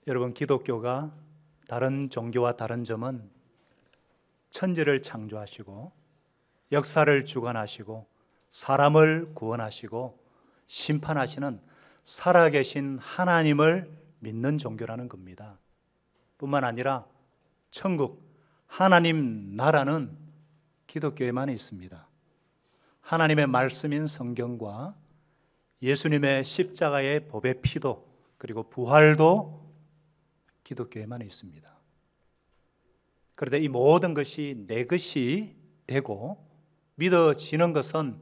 여러분, 기독교가 다른 종교와 다른 점은 천지를 창조하시고 역사를 주관하시고 사람을 구원하시고 심판하시는 살아계신 하나님을 믿는 종교라는 겁니다. 뿐만 아니라 천국, 하나님 나라는 기독교에만 있습니다. 하나님의 말씀인 성경과 예수님의 십자가의 보배 피도 그리고 부활도 기독교에만 있습니다. 그런데 이 모든 것이 내 것이 되고 믿어지는 것은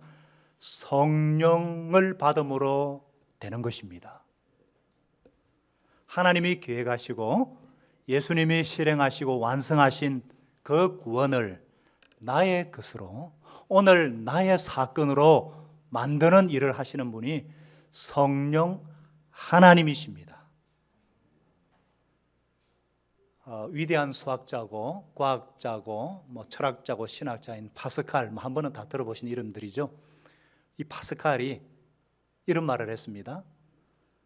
성령을 받음으로 되는 것입니다. 하나님이 계획하시고 예수님이 실행하시고 완성하신 그 구원을 나의 것으로, 오늘 나의 사건으로 만드는 일을 하시는 분이 성령 하나님이십니다. 위대한 수학자고 과학자고 철학자고 신학자인 파스칼, 한 번은 다 들어보신 이름들이죠. 이 파스칼이 이런 말을 했습니다.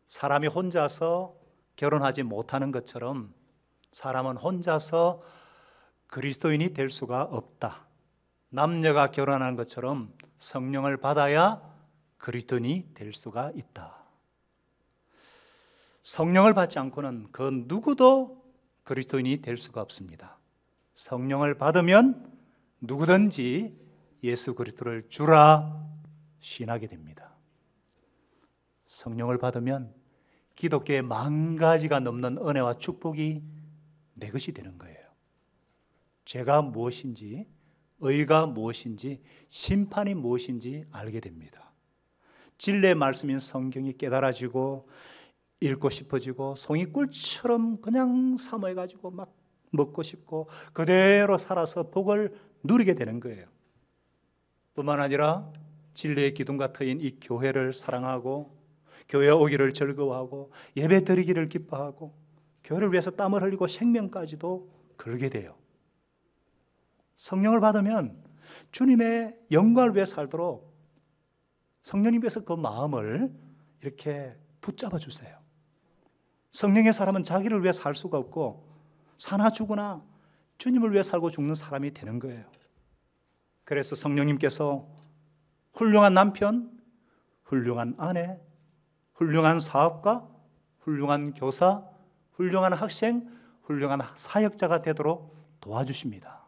사람이 혼자서 결혼하지 못하는 것처럼 사람은 혼자서 그리스도인이 될 수가 없다. 남녀가 결혼하는 것처럼 성령을 받아야 그리스도인이 될 수가 있다. 성령을 받지 않고는 그 누구도 그리스도인이 될 수가 없습니다. 성령을 받으면 누구든지 예수 그리스도를 주라 신하게 됩니다. 성령을 받으면 기독교의 10,000가지가 넘는 은혜와 축복이 내 것이 되는 거예요. 죄가 무엇인지, 의가 무엇인지, 심판이 무엇인지 알게 됩니다. 진리의 말씀인 성경이 깨달아지고 읽고 싶어지고 송이 꿀처럼 그냥 사모해가지고 막 먹고 싶고 그대로 살아서 복을 누리게 되는 거예요. 뿐만 아니라 진리의 기둥과 터인 이 교회를 사랑하고 교회에 오기를 즐거워하고 예배 드리기를 기뻐하고 교회를 위해서 땀을 흘리고 생명까지도 걸게 돼요. 성령을 받으면 주님의 영광을 위해 살도록 성령님께서 그 마음을 이렇게 붙잡아 주세요. 성령의 사람은 자기를 위해 살 수가 없고 사나 죽으나 주님을 위해 살고 죽는 사람이 되는 거예요. 그래서 성령님께서 훌륭한 남편, 훌륭한 아내, 훌륭한 사업가, 훌륭한 교사, 훌륭한 학생, 훌륭한 사역자가 되도록 도와주십니다.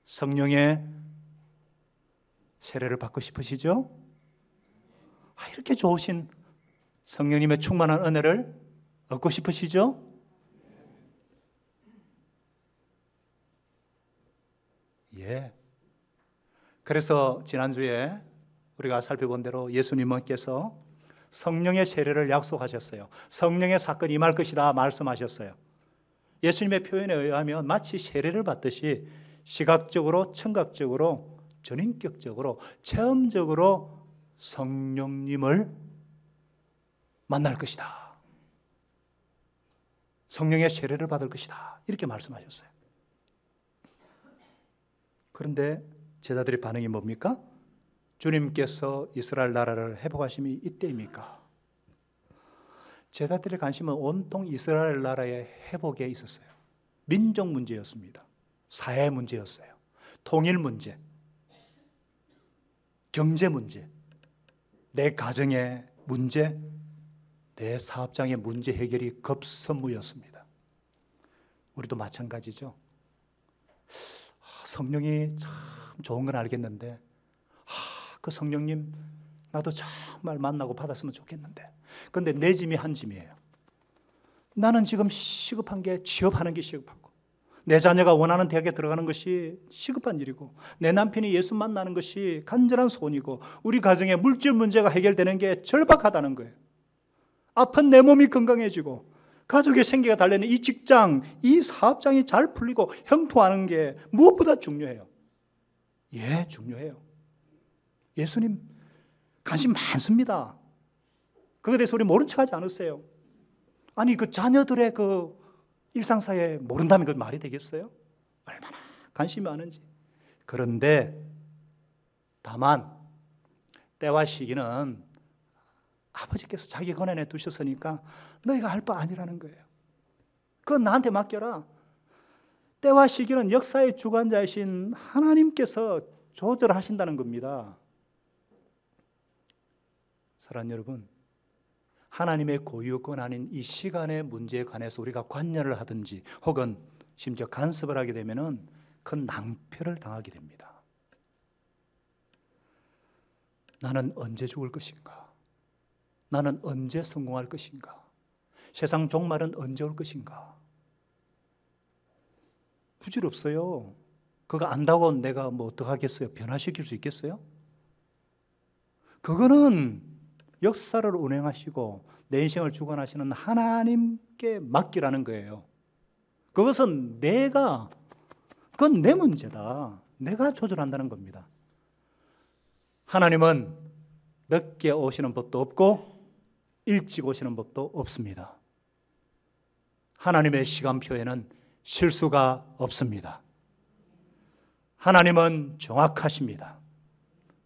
성령의 세례를 받고 싶으시죠? 이렇게 좋으신 성령님의 충만한 은혜를 얻고 싶으시죠? 예. 그래서 지난주에 우리가 살펴본 대로 예수님께서 성령의 세례를 약속하셨어요. 성령의 사건이 임할 것이다 말씀하셨어요. 예수님의 표현에 의하면 마치 세례를 받듯이 시각적으로, 청각적으로, 전인격적으로, 체험적으로 성령님을 만날 것이다. 성령의 세례를 받을 것이다. 이렇게 말씀하셨어요. 그런데 제자들의 반응이 뭡니까? 주님께서 이스라엘 나라를 회복하심이 이때입니까? 제자들의 관심은 온통 이스라엘 나라의 회복에 있었어요. 민족 문제였습니다. 사회 문제였어요. 통일 문제, 경제 문제, 내 가정의 문제, 내 사업장의 문제 해결이 급선무였습니다. 우리도 마찬가지죠. 성령이 참 좋은 건 알겠는데 그 성령님 나도 정말 만나고 받았으면 좋겠는데 그런데 내 짐이 한 짐이에요. 나는 지금 시급한 게 취업하는 게 시급하고 내 자녀가 원하는 대학에 들어가는 것이 시급한 일이고 내 남편이 예수 만나는 것이 간절한 소원이고 우리 가정의 물질 문제가 해결되는 게 절박하다는 거예요. 아픈 내 몸이 건강해지고 가족의 생계가 달려있는 이 직장, 이 사업장이 잘 풀리고 형통하는 게 무엇보다 중요해요. 예, 중요해요. 예수님 관심 많습니다. 그거에 대해서 우리 모른 척하지 않으세요. 아니 그 자녀들의 그 일상사회 모른다면 그 말이 되겠어요? 얼마나 관심이 많은지. 그런데 다만 때와 시기는 아버지께서 자기 권한에 두셨으니까 너희가 할 바 아니라는 거예요. 그건 나한테 맡겨라. 때와 시기는 역사의 주관자이신 하나님께서 조절하신다는 겁니다. 사랑하는 여러분, 하나님의 고유권 아닌 이 시간의 문제에 관해서 우리가 관여를 하든지 혹은 심지어 간섭을 하게 되면 큰 낭패를 당하게 됩니다. 나는 언제 죽을 것인가? 나는 언제 성공할 것인가? 세상 종말은 언제 올 것인가? 부질없어요. 그거 안다고 내가 뭐 어떡하겠어요? 변화시킬 수 있겠어요? 그거는 역사를 운행하시고 내 인생을 주관하시는 하나님께 맡기라는 거예요. 그것은 그건 내 문제다. 내가 조절한다는 겁니다. 하나님은 늦게 오시는 법도 없고 일찍 오시는 법도 없습니다. 하나님의 시간표에는 실수가 없습니다. 하나님은 정확하십니다.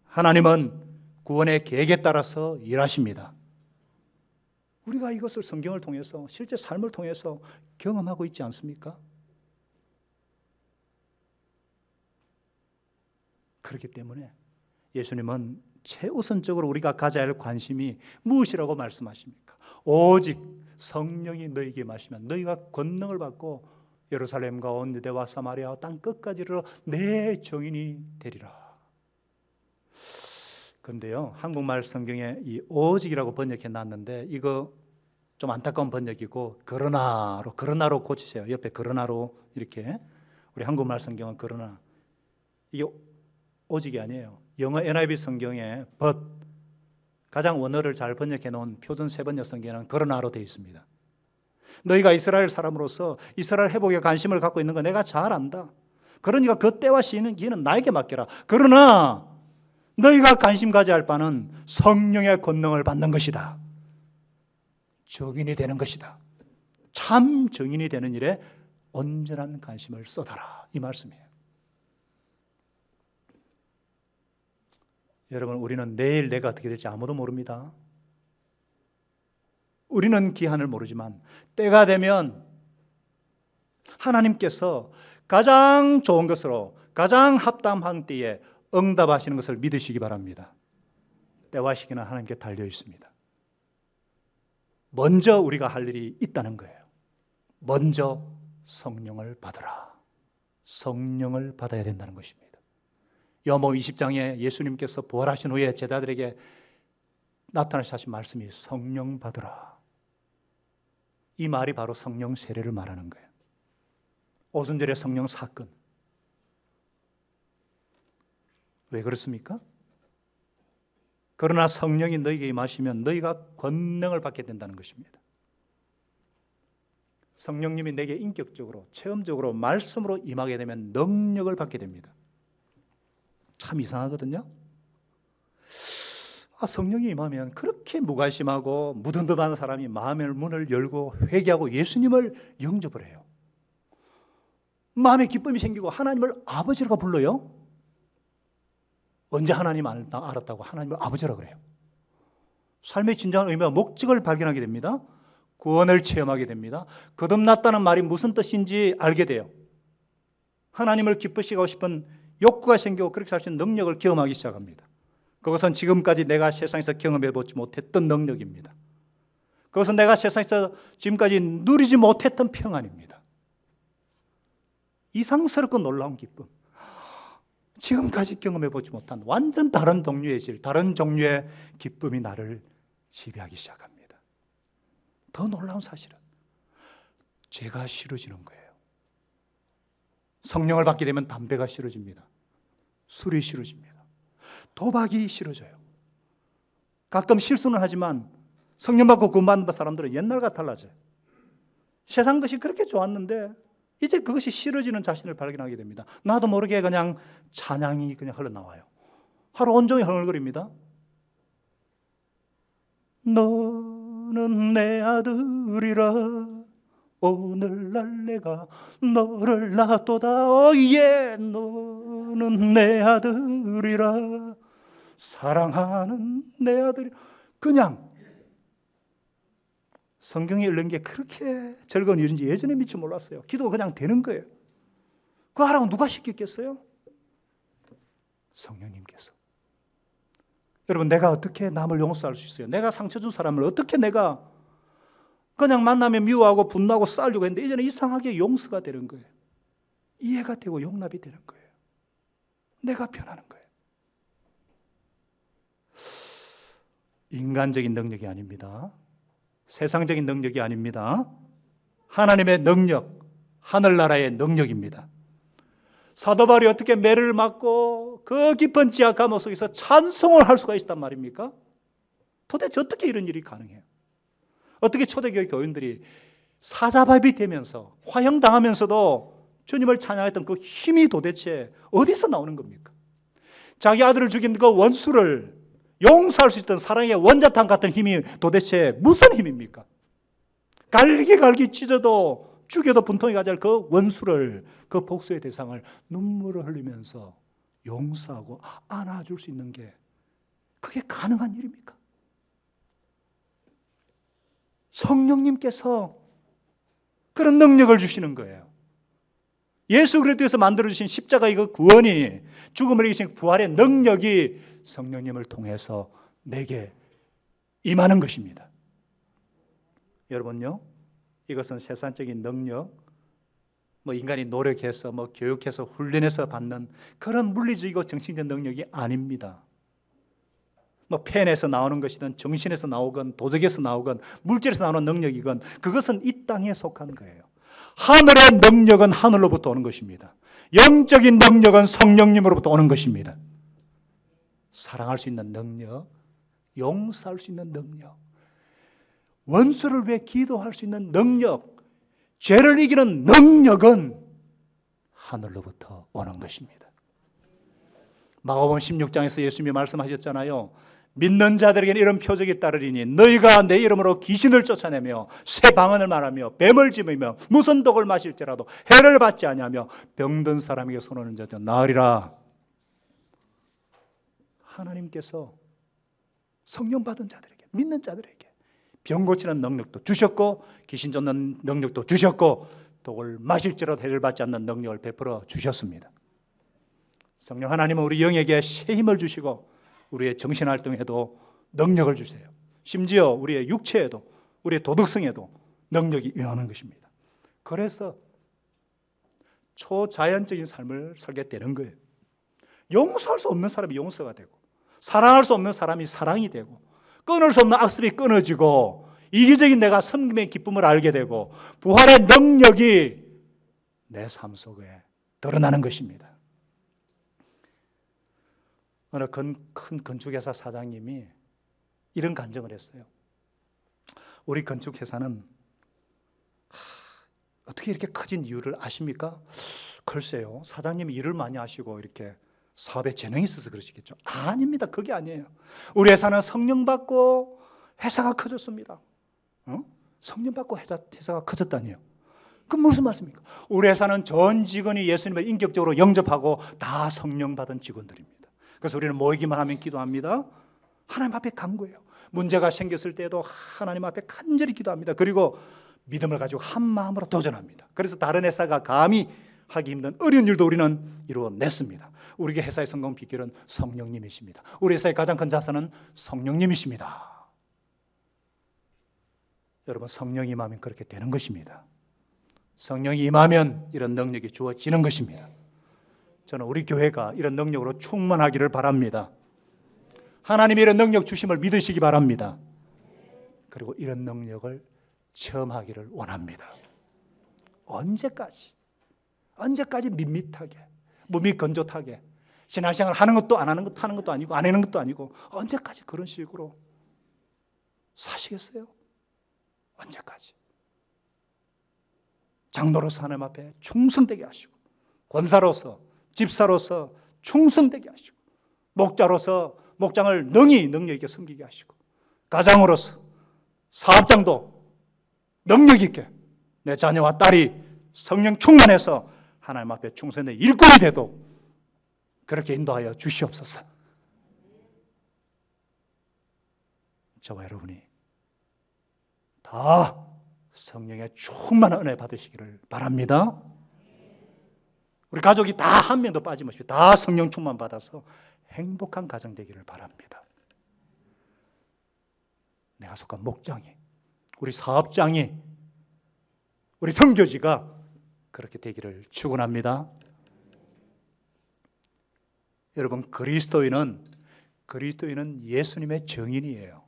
하나님은 구원의 계획에 따라서 일하십니다. 우리가 이것을 성경을 통해서 실제 삶을 통해서 경험하고 있지 않습니까? 그렇기 때문에 예수님은 최우선적으로 우리가 가져야 할 관심이 무엇이라고 말씀하십니까? 오직 성령이 너희에게 마시면 너희가 권능을 받고 예루살렘과 온 유대와 사마리아와 땅 끝까지 이르러 내 증인이 되리라. 그런데요, 한국말 성경에 이 오직이라고 번역해 놨는데 이거 좀 안타까운 번역이고 그러나로 고치세요. 옆에 그러나로 이렇게. 우리 한국말 성경은 그러나, 이게 오직이 아니에요. 영어 NIV 성경에 but, 가장 원어를 잘 번역해 놓은 표준 세번역 성경에는 그러나로 되어 있습니다. 너희가 이스라엘 사람으로서 이스라엘 회복에 관심을 갖고 있는 거 내가 잘 안다. 그러니까 그 때와 시기는 나에게 맡겨라. 그러나 너희가 관심 가져야 할 바는 성령의 권능을 받는 것이다. 증인이 되는 것이다. 참 증인이 되는 일에 온전한 관심을 쏟아라. 이 말씀이에요. 여러분, 우리는 내일 내가 어떻게 될지 아무도 모릅니다. 우리는 기한을 모르지만 때가 되면 하나님께서 가장 좋은 것으로 가장 합당한 때에 응답하시는 것을 믿으시기 바랍니다. 때와 시기는 하나님께 달려 있습니다. 먼저 우리가 할 일이 있다는 거예요. 먼저 성령을 받으라. 성령을 받아야 된다는 것입니다. 요한복음 20장에 예수님께서 부활하신 후에 제자들에게 나타나셔서 하신 말씀이 성령 받으라. 이 말이 바로 성령 세례를 말하는 거예요. 오순절의 성령 사건. 왜 그렇습니까? 그러나 성령이 너희에게 임하시면 너희가 권능을 받게 된다는 것입니다. 성령님이 내게 인격적으로, 체험적으로, 말씀으로 임하게 되면 능력을 받게 됩니다. 참 이상하거든요. 성령이 임하면 그렇게 무관심하고 무덤덤한 사람이 마음의 문을 열고 회개하고 예수님을 영접을 해요. 마음에 기쁨이 생기고 하나님을 아버지라고 불러요. 언제 하나님 알았다고 하나님을 아버지라고 그래요. 삶의 진정한 의미와 목적을 발견하게 됩니다. 구원을 체험하게 됩니다. 거듭났다는 말이 무슨 뜻인지 알게 돼요. 하나님을 기쁘시게 하고 싶은 욕구가 생기고 그렇게 살 수 있는 능력을 경험하기 시작합니다. 그것은 지금까지 내가 세상에서 경험해보지 못했던 능력입니다. 그것은 내가 세상에서 지금까지 누리지 못했던 평안입니다. 이상스럽고 놀라운 기쁨. 지금까지 경험해보지 못한 완전 다른 종류의 질, 다른 종류의 기쁨이 나를 지배하기 시작합니다. 더 놀라운 사실은 죄가 싫어지는 거예요. 성령을 받게 되면 담배가 싫어집니다. 술이 싫어집니다. 도박이 싫어져요. 가끔 실수는 하지만 성령 받고 구원받는 사람들은 옛날과 달라져요. 세상 것이 그렇게 좋았는데 이제 그것이 싫어지는 자신을 발견하게 됩니다. 나도 모르게 그냥 찬양이 그냥 흘러나와요. 하루 온종일 흥얼거립니다. 너는 내 아들이라 오늘날 내가 너를 낳았도다. 오예, 너는 내 아들이라 사랑하는 내 아들이. 그냥 성경에 읽는 게 그렇게 즐거운 일인지 예전에 미처 몰랐어요. 기도가 그냥 되는 거예요. 그거 하라고 누가 시켰겠어요? 성령님께서. 여러분, 내가 어떻게 남을 용서할 수 있어요? 내가 상처 준 사람을 어떻게 내가 그냥 만나면 미워하고 분노하고 싸우려고 했는데 이제는 이상하게 용서가 되는 거예요. 이해가 되고 용납이 되는 거예요. 내가 변하는 거예요. 인간적인 능력이 아닙니다. 세상적인 능력이 아닙니다. 하나님의 능력, 하늘나라의 능력입니다. 사도 바울이 어떻게 매를 맞고 그 깊은 지하 감옥 속에서 찬송을 할 수가 있단 말입니까? 도대체 어떻게 이런 일이 가능해요? 어떻게 초대교회 교인들이 사자밥이 되면서 화형당하면서도 주님을 찬양했던 그 힘이 도대체 어디서 나오는 겁니까? 자기 아들을 죽인 그 원수를 용서할 수 있던 사랑의 원자탄 같은 힘이 도대체 무슨 힘입니까? 갈기 찢어도 죽여도 분통이 가지 않을 그 원수를, 그 복수의 대상을 눈물을 흘리면서 용서하고 안아줄 수 있는 게 그게 가능한 일입니까? 성령님께서 그런 능력을 주시는 거예요. 예수 그리스도에서 만들어주신 십자가의 그 구원이, 죽음을 이기신 부활의 능력이 성령님을 통해서 내게 임하는 것입니다. 여러분요, 이것은 세상적인 능력, 인간이 노력해서 교육해서 훈련해서 받는 그런 물리적이고 정신적 능력이 아닙니다. 펜에서 나오는 것이든 정신에서 나오건 도덕에서 나오건 물질에서 나오는 능력이건 그것은 이 땅에 속한 거예요. 하늘의 능력은 하늘로부터 오는 것입니다. 영적인 능력은 성령님으로부터 오는 것입니다. 사랑할 수 있는 능력, 용서할 수 있는 능력, 원수를 위해 기도할 수 있는 능력, 죄를 이기는 능력은 하늘로부터 오는 것입니다. 마가복음 16장에서 예수님이 말씀하셨잖아요. 믿는 자들에게는 이런 표적이 따르리니 너희가 내 이름으로 귀신을 쫓아내며 새 방언을 말하며 뱀을 집으며 무슨 독을 마실지라도 해를 받지 아니하며 병든 사람에게 손오는 자도 나으리라. 하나님께서 성령 받은 자들에게, 믿는 자들에게 병 고치는 능력도 주셨고 귀신 쫓는 능력도 주셨고 독을 마실지라도 해를 받지 않는 능력을 베풀어 주셨습니다. 성령 하나님은 우리 영에게 새 힘을 주시고 우리의 정신활동에도 능력을 주세요. 심지어 우리의 육체에도, 우리의 도덕성에도 능력이 임하는 것입니다. 그래서 초자연적인 삶을 살게 되는 거예요. 용서할 수 없는 사람이 용서가 되고, 사랑할 수 없는 사람이 사랑이 되고, 끊을 수 없는 악습이 끊어지고, 이기적인 내가 섬김의 기쁨을 알게 되고, 부활의 능력이 내 삶 속에 드러나는 것입니다. 어느 큰 건축회사 사장님이 이런 간증을 했어요. 우리 건축회사는 어떻게 이렇게 커진 이유를 아십니까? 글쎄요, 사장님이 일을 많이 하시고 이렇게 사업에 재능이 있어서 그러시겠죠. 아닙니다. 그게 아니에요. 우리 회사는 성령 받고 회사가 커졌습니다. 성령 받고 회사가 커졌다니요. 그건 무슨 말씀입니까? 우리 회사는 전 직원이 예수님을 인격적으로 영접하고 다 성령 받은 직원들입니다. 그래서 우리는 모이기만 하면 기도합니다. 하나님 앞에 간구해요. 문제가 생겼을 때도 하나님 앞에 간절히 기도합니다. 그리고 믿음을 가지고 한 마음으로 도전합니다. 그래서 다른 회사가 감히 하기 힘든 어려운 일도 우리는 이루어냈습니다. 우리 회사의 성공 비결은 성령님이십니다. 우리 회사의 가장 큰 자산은 성령님이십니다. 여러분, 성령이 임하면 그렇게 되는 것입니다. 성령이 임하면 이런 능력이 주어지는 것입니다. 저는 우리 교회가 이런 능력으로 충만하기를 바랍니다. 하나님이 이런 능력 주심을 믿으시기 바랍니다. 그리고 이런 능력을 체험하기를 원합니다. 언제까지 밋밋하게, 무미건조하게 신앙생활 하는 것도 안 하는 것도 아니고 안 하는 것도 아니고 언제까지 그런 식으로 사시겠어요? 언제까지? 장로로서 하나님 앞에 충성되게 하시고, 권사로서, 집사로서 충성되게 하시고, 목자로서 목장을 능력 있게 섬기게 하시고, 가장으로서 사업장도 능력 있게 내 자녀와 딸이 성령 충만해서 하나님 앞에 충성된 일꾼이 되도록 그렇게 인도하여 주시옵소서. 저와 여러분이 더 다 성령의 충만한 은혜 받으시기를 바랍니다. 우리 가족이 다 한 명도 빠짐없이 다 성령 충만 받아서 행복한 가정 되기를 바랍니다. 내가 속한 목장이, 우리 사업장이, 우리 선교지가 그렇게 되기를 축원합니다. 여러분, 그리스도인은 예수님의 증인이에요.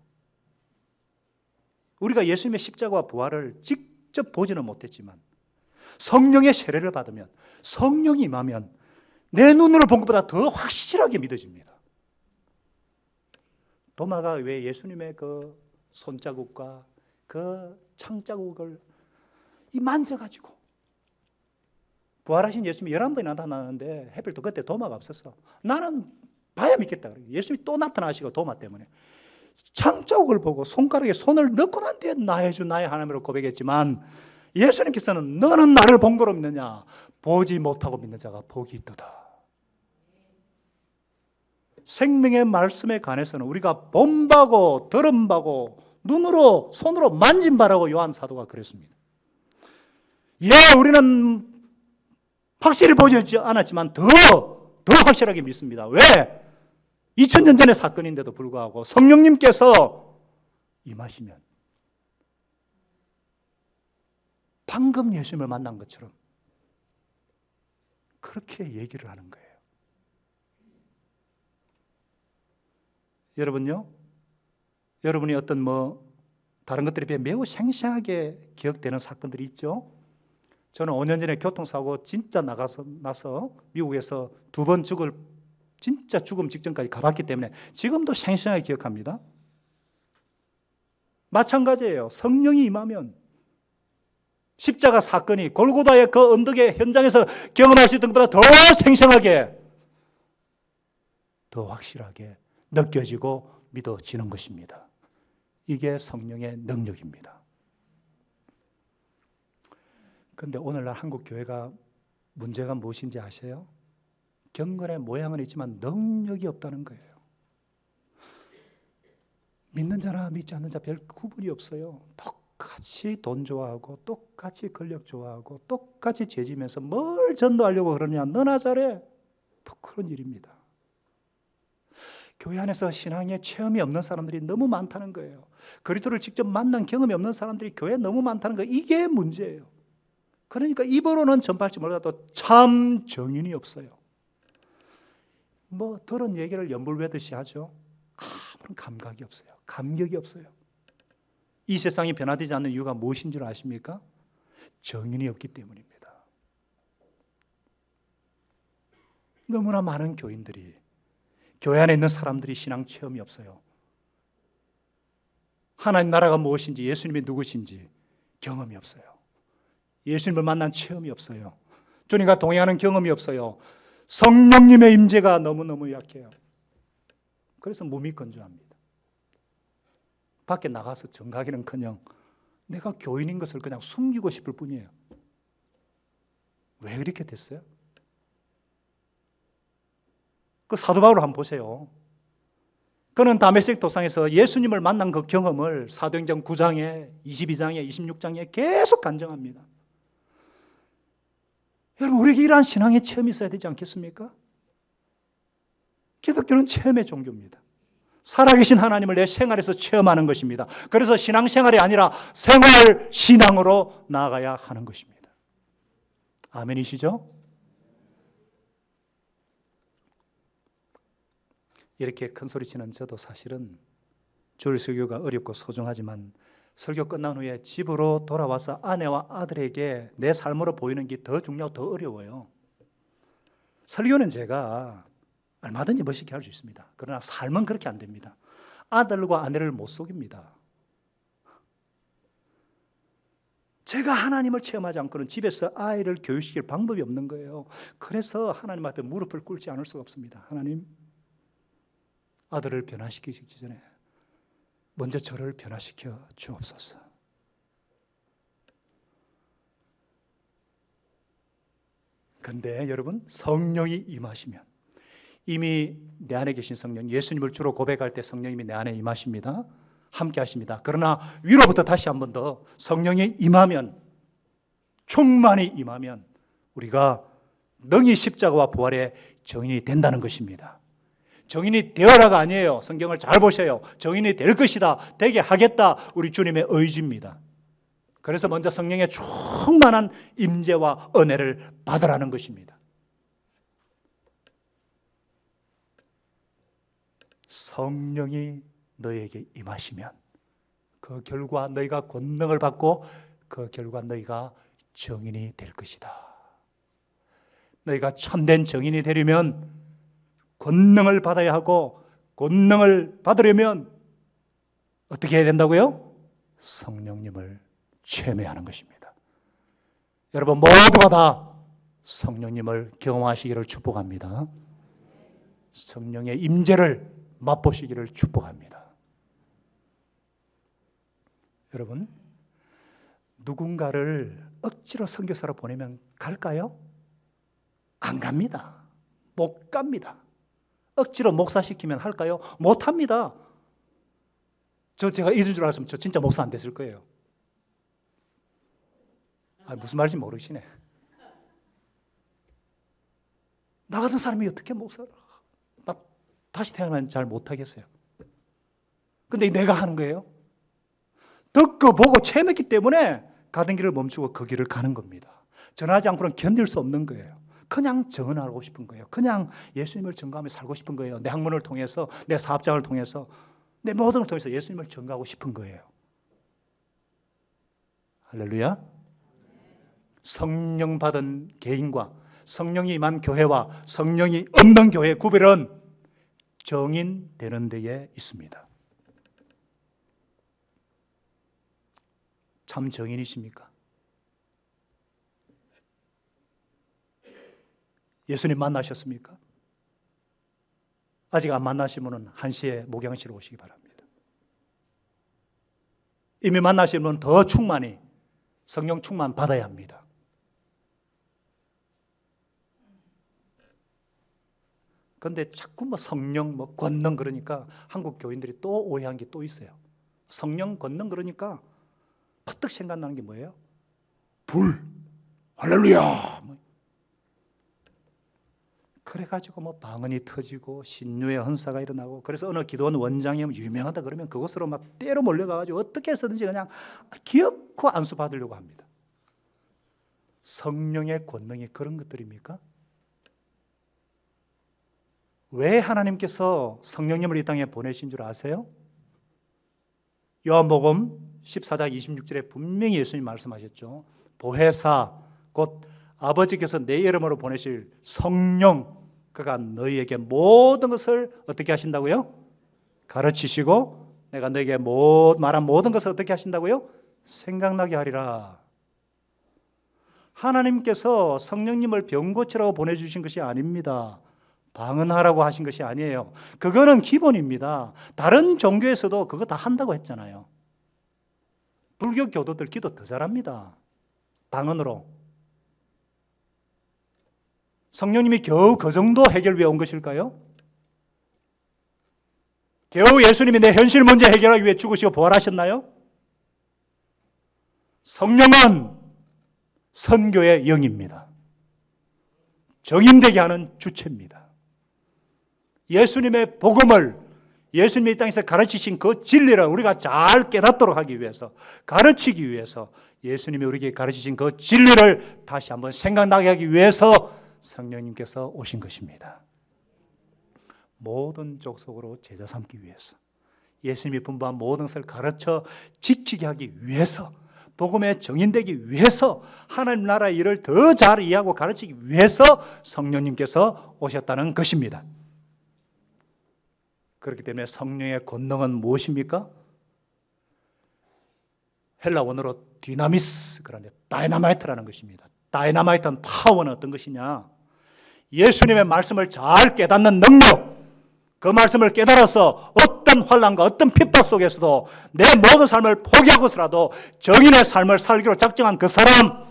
우리가 예수님의 십자가와 부활을 직접 보지는 못했지만 성령의 세례를 받으면, 성령이 임하면 내 눈으로 본 것보다 더 확실하게 믿어집니다. 도마가 왜 예수님의 그 손자국과 그 창자국을 만져가지고, 부활하신 예수님이 11번이 나타나는데 하필 또 그때 도마가 없었어. 나는 봐야 믿겠다. 예수님이 또 나타나시고 도마 때문에 창자국을 보고 손가락에 손을 넣고 난 뒤에 나의 주 나의 하나님으로 고백했지만, 예수님께서는 너는 나를 본 거로 믿느냐? 보지 못하고 믿는 자가 복이 있도다. 생명의 말씀에 관해서는 우리가 본 바고 들은 바고 눈으로 손으로 만진 바라고 요한 사도가 그랬습니다. 우리는 확실히 보지 않았지만 더 확실하게 믿습니다. 왜? 2000년 전의 사건인데도 불구하고 성령님께서 임하시면 방금 예수님을 만난 것처럼 그렇게 얘기를 하는 거예요. 여러분요, 여러분이 어떤 다른 것들에 비해 매우 생생하게 기억되는 사건들이 있죠. 저는 5년 전에 교통사고 진짜 나서 미국에서 2번 진짜 죽음 직전까지 가봤기 때문에 지금도 생생하게 기억합니다. 마찬가지예요. 성령이 임하면 십자가 사건이 골고다의 그 언덕의 현장에서 경험할 수 있던 것보다 더 생생하게, 더 확실하게 느껴지고 믿어지는 것입니다. 이게 성령의 능력입니다. 그런데 오늘날 한국 교회가 문제가 무엇인지 아세요? 경건의 모양은 있지만 능력이 없다는 거예요. 믿는 자나 믿지 않는 자 별 구분이 없어요. 똑같이 돈 좋아하고 똑같이 권력 좋아하고 똑같이 죄지면서 뭘 전도하려고 그러냐? 너나 잘해. 부끄러운 일입니다. 교회 안에서 신앙의 체험이 없는 사람들이 너무 많다는 거예요. 그리스도를 직접 만난 경험이 없는 사람들이 교회에 너무 많다는 거예요. 이게 문제예요. 그러니까 입으로는 전파할지 몰라도 참 정인이 없어요. 들은 얘기를 연불외듯이 하죠. 아무런 감각이 없어요. 감격이 없어요. 이 세상이 변화되지 않는 이유가 무엇인 줄 아십니까? 정인이 없기 때문입니다. 너무나 많은 교인들이, 교회 안에 있는 사람들이 신앙 체험이 없어요. 하나님 나라가 무엇인지, 예수님이 누구신지 경험이 없어요. 예수님을 만난 체험이 없어요. 주님과 동행하는 경험이 없어요. 성령님의 임재가 너무너무 약해요. 그래서 몸이 건조합니다. 밖에 나가서 정가기는커녕 내가 교인인 것을 그냥 숨기고 싶을 뿐이에요. 왜 그렇게 됐어요? 그 사도 바울을 한번 보세요. 그는 다메섹 도상에서 예수님을 만난 그 경험을 사도행전 9장에 22장에 26장에 계속 간증합니다. 여러분, 우리에게 이러한 신앙의 체험이 있어야 되지 않겠습니까? 기독교는 체험의 종교입니다. 살아계신 하나님을 내 생활에서 체험하는 것입니다. 그래서 신앙생활이 아니라 생활신앙으로 나아가야 하는 것입니다. 아멘이시죠? 이렇게 큰 소리치는 저도 사실은 주일 설교가 어렵고 소중하지만 설교 끝난 후에 집으로 돌아와서 아내와 아들에게 내 삶으로 보이는 게 더 중요하고 더 어려워요. 설교는 제가 얼마든지 멋있게 할 수 있습니다. 그러나 삶은 그렇게 안 됩니다. 아들과 아내를 못 속입니다. 제가 하나님을 체험하지 않고는 집에서 아이를 교육시킬 방법이 없는 거예요. 그래서 하나님 앞에 무릎을 꿇지 않을 수가 없습니다. 하나님, 아들을 변화시키기 전에 먼저 저를 변화시켜 주옵소서. 그런데 여러분, 성령이 임하시면, 이미 내 안에 계신 성령, 예수님을 주로 고백할 때 성령님이 내 안에 임하십니다. 함께 하십니다. 그러나 위로부터 다시 한 번 더 성령이 임하면, 충만히 임하면 우리가 능히 십자가와 부활의 증인이 된다는 것입니다. 증인이 되어라가 아니에요. 성경을 잘 보셔요. 증인이 될 것이다, 되게 하겠다, 우리 주님의 의지입니다. 그래서 먼저 성령의 충만한 임재와 은혜를 받으라는 것입니다. 성령이 너에게 임하시면 그 결과 너희가 권능을 받고 그 결과 너희가 증인이 될 것이다. 너희가 참된 증인이 되려면 권능을 받아야 하고, 권능을 받으려면 어떻게 해야 된다고요? 성령님을 체험하는 것입니다. 여러분 모두가 다 성령님을 경험하시기를 축복합니다. 성령의 임재를 맛보시기를 축복합니다. 여러분, 누군가를 억지로 선교사로 보내면 갈까요? 안 갑니다. 못 갑니다. 억지로 목사시키면 할까요? 못 합니다. 제가 이런 줄 알았으면 저 진짜 목사 안 됐을 거예요. 무슨 말인지 모르시네. 나 같은 사람이 어떻게 목사를, 나 다시 태어나면 잘 못하겠어요. 근데 내가 하는 거예요. 듣고 보고 체험했기 때문에 가던 길을 멈추고 그 길을 가는 겁니다. 전하지 않고는 견딜 수 없는 거예요. 그냥 전하고 싶은 거예요. 그냥 예수님을 전가하며 살고 싶은 거예요. 내 학문을 통해서, 내 사업장을 통해서, 내 모든 걸 통해서 예수님을 전가하고 싶은 거예요. 할렐루야. 성령 받은 개인과 성령이 임한 교회와 성령이 없는 교회의 구별은 정인되는 데에 있습니다. 참 정인이십니까? 예수님 만나셨습니까? 아직 안 만나시면 1시에 목양실 오시기 바랍니다. 이미 만나시면 더 충만히 성령 충만 받아야 합니다. 그런데 자꾸 성령, 권능 그러니까 한국 교인들이 또 오해한 게 또 있어요. 성령, 권능 그러니까 퍼뜩 생각나는 게 뭐예요? 불, 할렐루야. 그래가지고 방언이 터지고 신유의 헌사가 일어나고, 그래서 어느 기도원 원장이 유명하다 그러면 그곳으로 막 때로 몰려가가지고 어떻게 해서든지 그냥 기어코 안수 받으려고 합니다. 성령의 권능이 그런 것들입니까? 왜 하나님께서 성령님을 이 땅에 보내신 줄 아세요? 요한복음 14장 26절에 분명히 예수님 말씀하셨죠. 보혜사 곧 아버지께서 내 이름으로 보내실 성령, 그가 너희에게 모든 것을 어떻게 하신다고요? 가르치시고 내가 너희에게 말한 모든 것을 어떻게 하신다고요? 생각나게 하리라. 하나님께서 성령님을 병 고치라고 보내주신 것이 아닙니다. 방언하라고 하신 것이 아니에요. 그거는 기본입니다. 다른 종교에서도 그거 다 한다고 했잖아요. 불교 교도들 기도 더 잘합니다. 방언으로. 성령님이 겨우 그 정도 해결 위해 온 것일까요? 겨우 예수님이 내 현실 문제 해결하기 위해 죽으시고 부활하셨나요? 성령은 선교의 영입니다. 정인되게 하는 주체입니다. 예수님의 복음을, 예수님이 이 땅에서 가르치신 그 진리를 우리가 잘 깨닫도록 하기 위해서, 가르치기 위해서, 예수님이 우리에게 가르치신 그 진리를 다시 한번 생각나게 하기 위해서 성령님께서 오신 것입니다. 모든 족속으로 제자 삼기 위해서, 예수님이 분부한 모든 것을 가르쳐 지키게 하기 위해서, 복음에 정인되기 위해서, 하나님 나라의 일을 더 잘 이해하고 가르치기 위해서 성령님께서 오셨다는 것입니다. 그렇기 때문에 성령의 권능은 무엇입니까? 헬라 원어로 디나미스, 그런데 다이나마이트라는 것입니다. 다이나마이트는 파워는 어떤 것이냐? 예수님의 말씀을 잘 깨닫는 능력, 그 말씀을 깨달아서 어떤 환난과 어떤 핍박 속에서도 내 모든 삶을 포기하고서라도 정인의 삶을 살기로 작정한 그 사람,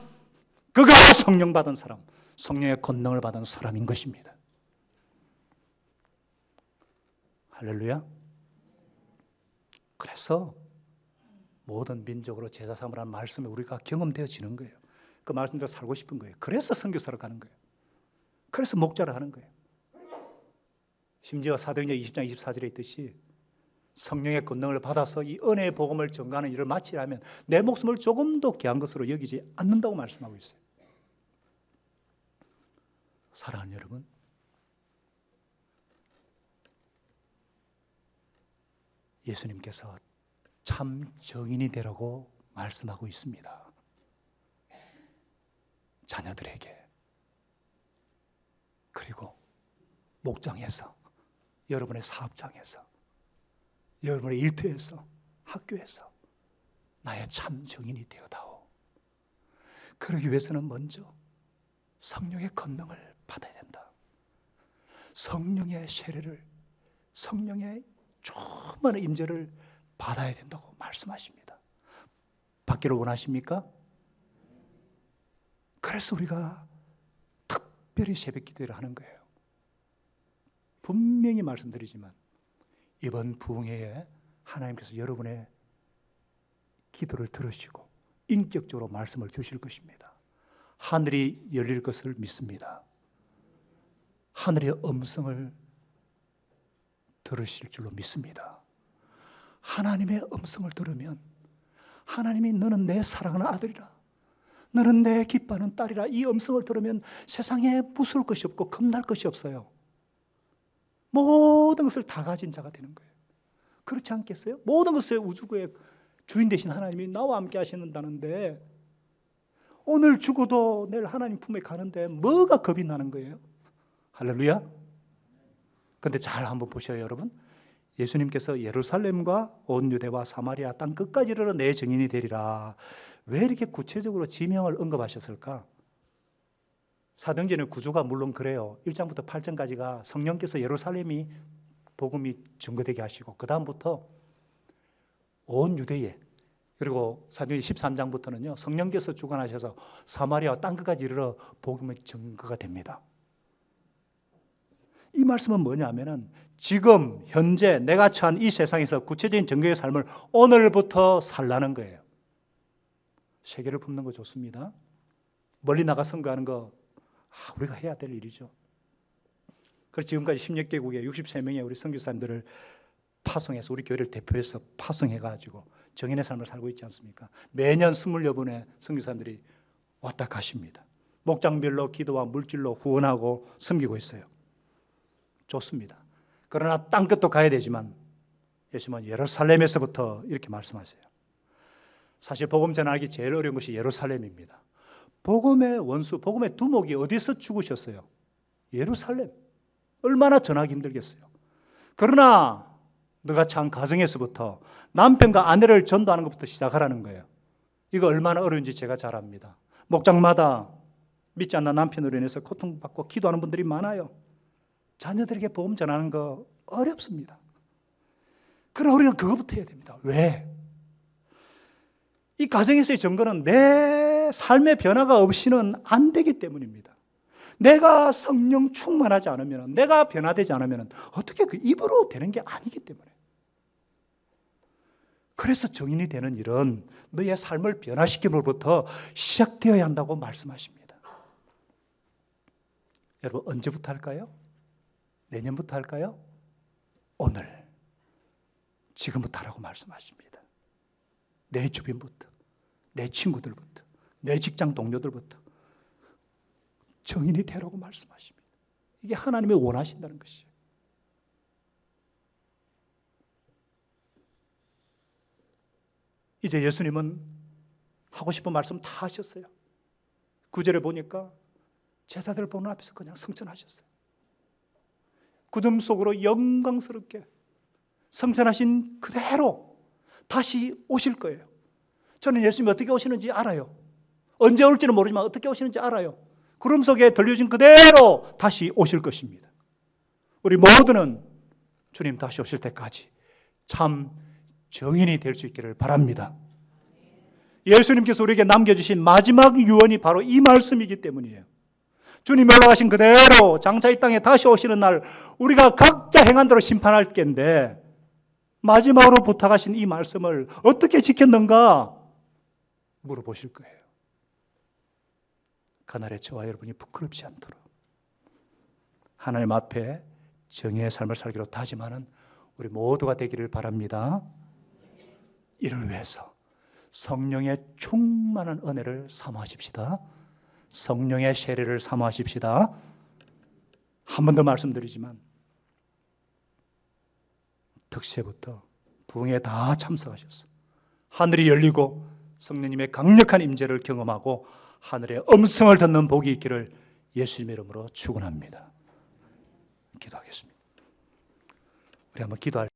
그가 성령 받은 사람, 성령의 권능을 받은 사람인 것입니다. 할렐루야. 그래서 모든 민족으로 제사 삼으라는 말씀이 우리가 경험되어지는 거예요. 그 말씀대로 살고 싶은 거예요. 그래서 선교사를 가는 거예요. 그래서 목자를 하는 거예요. 심지어 사도행전 20장 24절에 있듯이 성령의 권능을 받아서 이 은혜의 복음을 전가하는 일을 마치려면 내 목숨을 조금도 귀한 것으로 여기지 않는다고 말씀하고 있어요. 사랑하는 여러분, 예수님께서 참 정인이 되라고 말씀하고 있습니다. 자녀들에게, 그리고 목장에서, 여러분의 사업장에서, 여러분의 일터에서, 학교에서 나의 참 정인이 되어다오. 그러기 위해서는 먼저 성령의 권능을 받아야 된다. 성령의 세례를, 성령의 충만한 임재를 받아야 된다고 말씀하십니다. 받기를 원하십니까? 그래서 우리가 특별히 새벽 기도를 하는 거예요. 분명히 말씀드리지만 이번 부흥회에 하나님께서 여러분의 기도를 들으시고 인격적으로 말씀을 주실 것입니다. 하늘이 열릴 것을 믿습니다. 하늘의 음성을 들으실 줄로 믿습니다. 하나님의 음성을 들으면 하나님이 너는 내 사랑하는 아들이라, 너는 내 기뻐하는 딸이라, 이 음성을 들으면 세상에 무서울 것이 없고 겁날 것이 없어요. 모든 것을 다 가진 자가 되는 거예요. 그렇지 않겠어요? 모든 것의 우주의 주인 되신 하나님이 나와 함께 하시는다는데 오늘 죽어도 내일 하나님 품에 가는데 뭐가 겁이 나는 거예요? 할렐루야. 그런데 잘 한번 보셔요, 여러분. 예수님께서 예루살렘과 온 유대와 사마리아 땅 끝까지 이르러 내 증인이 되리라. 왜 이렇게 구체적으로 지명을 언급하셨을까? 사도행전의 구조가 물론 그래요. 1장부터 8장까지가 성령께서 예루살렘이 복음이 증거되게 하시고 그 다음부터 온 유대에, 그리고 사도행전 13장부터는요 성령께서 주관하셔서 사마리아와 땅 끝까지 이르러 복음의 증거가 됩니다. 이 말씀은 뭐냐면은 지금 현재 내가 처한 이 세상에서 구체적인 증거의 삶을 오늘부터 살라는 거예요. 세계를 품는 거 좋습니다. 멀리 나가 선교하는 거 우리가 해야 될 일이죠. 그래서 지금까지 16개국에 63명의 우리 선교사님들을 파송해서 우리 교회를 대표해서 파송해가지고 정인의 삶을 살고 있지 않습니까? 매년 20여 분의 선교사님들이 왔다 가십니다. 목장별로 기도와 물질로 후원하고 섬기고 있어요. 좋습니다. 그러나 땅끝도 가야 되지만 예수님은 예루살렘에서부터 이렇게 말씀하세요. 사실 복음 전하기 제일 어려운 것이 예루살렘입니다. 복음의 원수, 복음의 두목이 어디서 죽으셨어요? 예루살렘. 얼마나 전하기 힘들겠어요. 그러나 너가 처한 가정에서부터 남편과 아내를 전도하는 것부터 시작하라는 거예요. 이거 얼마나 어려운지 제가 잘 압니다. 목장마다 믿지 않는 남편으로 인해서 고통받고 기도하는 분들이 많아요. 자녀들에게 복음 전하는 거 어렵습니다. 그러나 우리는 그거부터 해야 됩니다. 왜? 이 가정에서의 증거는 내 삶의 변화가 없이는 안 되기 때문입니다. 내가 성령 충만하지 않으면, 내가 변화되지 않으면 어떻게 그 입으로 되는 게 아니기 때문에. 그래서 정인이 되는 일은 너의 삶을 변화시킴으로부터 시작되어야 한다고 말씀하십니다. 여러분, 언제부터 할까요? 내년부터 할까요? 오늘, 지금부터 하라고 말씀하십니다. 내 주변부터, 내 친구들부터, 내 직장 동료들부터 정인이 되라고 말씀하십니다. 이게 하나님이 원하신다는 것이에요. 이제 예수님은 하고 싶은 말씀 다 하셨어요. 9절에 보니까 제자들 보는 앞에서 그냥 성천하셨어요. 구름 속으로 영광스럽게 성천하신 그대로 다시 오실 거예요. 저는 예수님이 어떻게 오시는지 알아요. 언제 올지는 모르지만 어떻게 오시는지 알아요. 구름 속에 들려진 그대로 다시 오실 것입니다. 우리 모두는 주님 다시 오실 때까지 참 정인이 될 수 있기를 바랍니다. 예수님께서 우리에게 남겨주신 마지막 유언이 바로 이 말씀이기 때문이에요. 주님 올라가신 그대로 장차 이 땅에 다시 오시는 날 우리가 각자 행한 대로 심판할 텐데 마지막으로 부탁하신 이 말씀을 어떻게 지켰는가 물어보실 거예요. 그날의 저와 여러분이 부끄럽지 않도록 하나님 앞에 정의의 삶을 살기로 다짐하는 우리 모두가 되기를 바랍니다. 이를 위해서 성령의 충만한 은혜를 사모하십시다. 성령의 세례를 사모하십시다. 한 번 더 말씀드리지만 득세부터 부흥에 다 참석하셨어. 하늘이 열리고 성령님의 강력한 임재를 경험하고 하늘의 음성을 듣는 복이 있기를 예수님의 이름으로 축원합니다. 기도하겠습니다. 우리 한번 기도할